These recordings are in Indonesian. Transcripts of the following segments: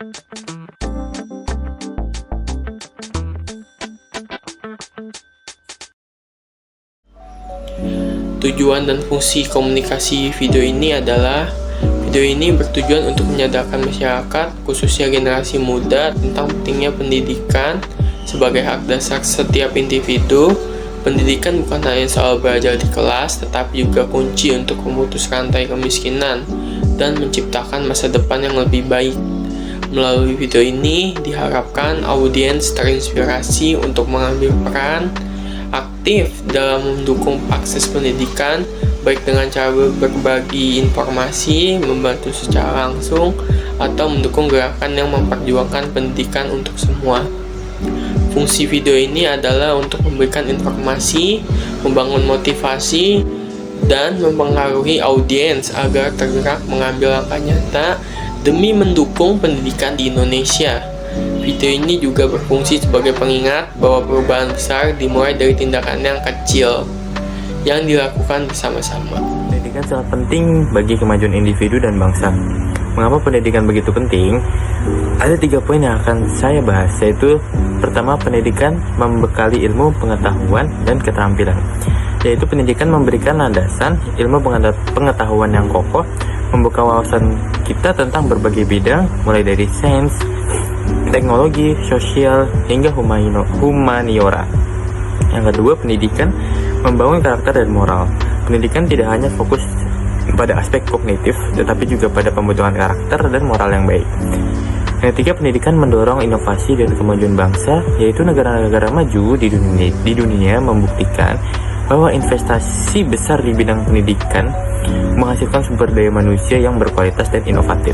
Tujuan dan fungsi komunikasi video ini adalah video ini bertujuan untuk menyadarkan masyarakat, khususnya generasi muda, tentang pentingnya pendidikan sebagai hak dasar setiap individu. Pendidikan bukan hanya soal belajar di kelas, tetapi juga kunci untuk memutus rantai kemiskinan dan menciptakan masa depan yang lebih baik. Melalui video ini, diharapkan audiens terinspirasi untuk mengambil peran aktif dalam mendukung akses pendidikan, baik dengan cara berbagi informasi, membantu secara langsung, atau mendukung gerakan yang memperjuangkan pendidikan untuk semua. Fungsi video ini adalah untuk memberikan informasi, membangun motivasi, dan mempengaruhi audiens agar tergerak mengambil langkah nyata demi mendukung pendidikan di Indonesia. Video ini juga berfungsi sebagai pengingat bahwa perubahan besar dimulai dari tindakan yang kecil yang dilakukan bersama-sama. Pendidikan sangat penting bagi kemajuan individu dan bangsa. Mengapa pendidikan begitu penting? Ada 3 poin yang akan saya bahas, yaitu pertama, pendidikan membekali ilmu, pengetahuan, dan keterampilan. Yaitu pendidikan memberikan landasan ilmu pengetahuan yang kokoh, membuka wawasan kita tentang berbagai bidang, mulai dari sains, teknologi, sosial, hingga humaniora. Yang kedua, pendidikan membangun karakter dan moral. Pendidikan tidak hanya fokus pada aspek kognitif, tetapi juga pada pembentukan karakter dan moral yang baik. Yang ketiga, pendidikan mendorong inovasi dan kemajuan bangsa, yaitu negara-negara maju di dunia membuktikan bahwa investasi besar di bidang pendidikan menghasilkan sumber daya manusia yang berkualitas dan inovatif.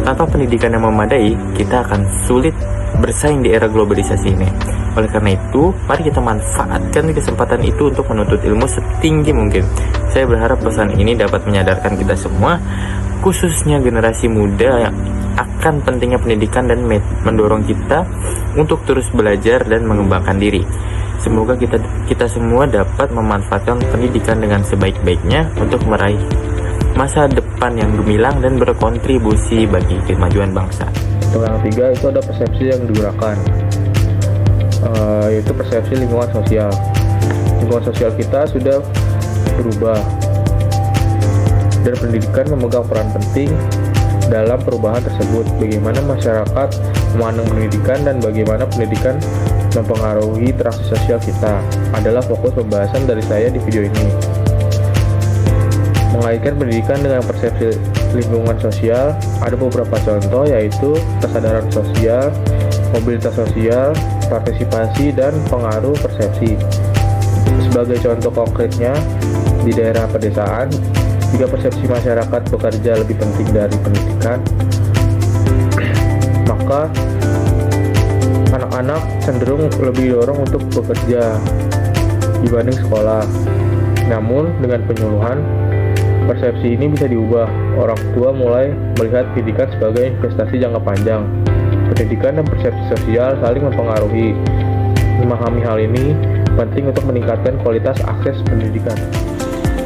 Tanpa pendidikan yang memadai, kita akan sulit bersaing di era globalisasi ini. Oleh karena itu, mari kita manfaatkan kesempatan itu untuk menuntut ilmu setinggi mungkin. Saya berharap pesan ini dapat menyadarkan kita semua, khususnya generasi muda, yang akan pentingnya pendidikan dan mendorong kita untuk terus belajar dan mengembangkan diri. Semoga kita semua dapat memanfaatkan pendidikan dengan sebaik-baiknya untuk meraih masa depan yang gemilang dan berkontribusi bagi kemajuan bangsa. Untuk yang ketiga, itu ada persepsi yang digunakan, yaitu persepsi lingkungan sosial. Lingkungan sosial kita sudah berubah, dan pendidikan memegang peran penting dalam perubahan tersebut. Bagaimana masyarakat memandang pendidikan dan bagaimana pendidikan mempengaruhi interaksi sosial kita adalah fokus pembahasan dari saya di video ini. Mengaitkan pendidikan dengan persepsi lingkungan sosial, ada beberapa contoh, yaitu kesadaran sosial, mobilitas sosial, partisipasi, dan pengaruh persepsi. Sebagai contoh konkretnya, di daerah pedesaan, jika persepsi masyarakat bekerja lebih penting dari pendidikan, maka anak-anak cenderung lebih didorong untuk bekerja dibanding sekolah. Namun, dengan penyuluhan, persepsi ini bisa diubah. Orang tua mulai melihat pendidikan sebagai investasi jangka panjang. Pendidikan dan persepsi sosial saling mempengaruhi. Memahami hal ini penting untuk meningkatkan kualitas akses pendidikan.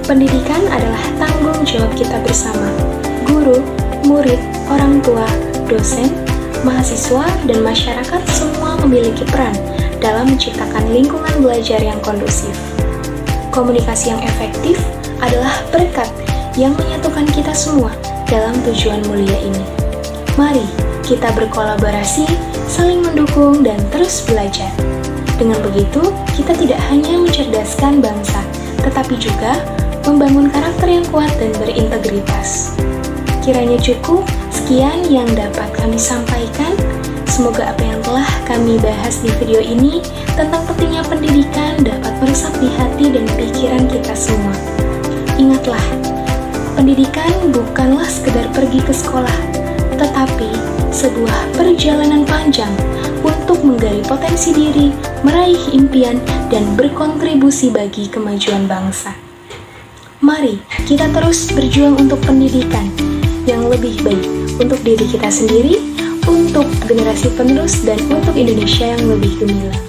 Pendidikan adalah tanggung jawab kita bersama. Guru, murid, orang tua, dosen, mahasiswa, dan masyarakat semua memiliki peran dalam menciptakan lingkungan belajar yang kondusif. Komunikasi yang efektif adalah berkat yang menyatukan kita semua dalam tujuan mulia ini. Mari kita berkolaborasi, saling mendukung, dan terus belajar. Dengan begitu, kita tidak hanya mencerdaskan bangsa, tetapi juga membangun karakter yang kuat dan berintegritas. Kiranya cukup, sekian yang dapat kami sampaikan. Semoga apa yang telah kami bahas di video ini tentang pentingnya pendidikan dapat meresap di hati dan pikiran kita semua. Ingatlah, pendidikan bukanlah sekedar pergi ke sekolah, tetapi sebuah perjalanan panjang untuk menggali potensi diri, meraih impian, dan berkontribusi bagi kemajuan bangsa. Mari kita terus berjuang untuk pendidikan yang lebih baik untuk diri kita sendiri, untuk generasi penerus, dan untuk Indonesia yang lebih gemilang.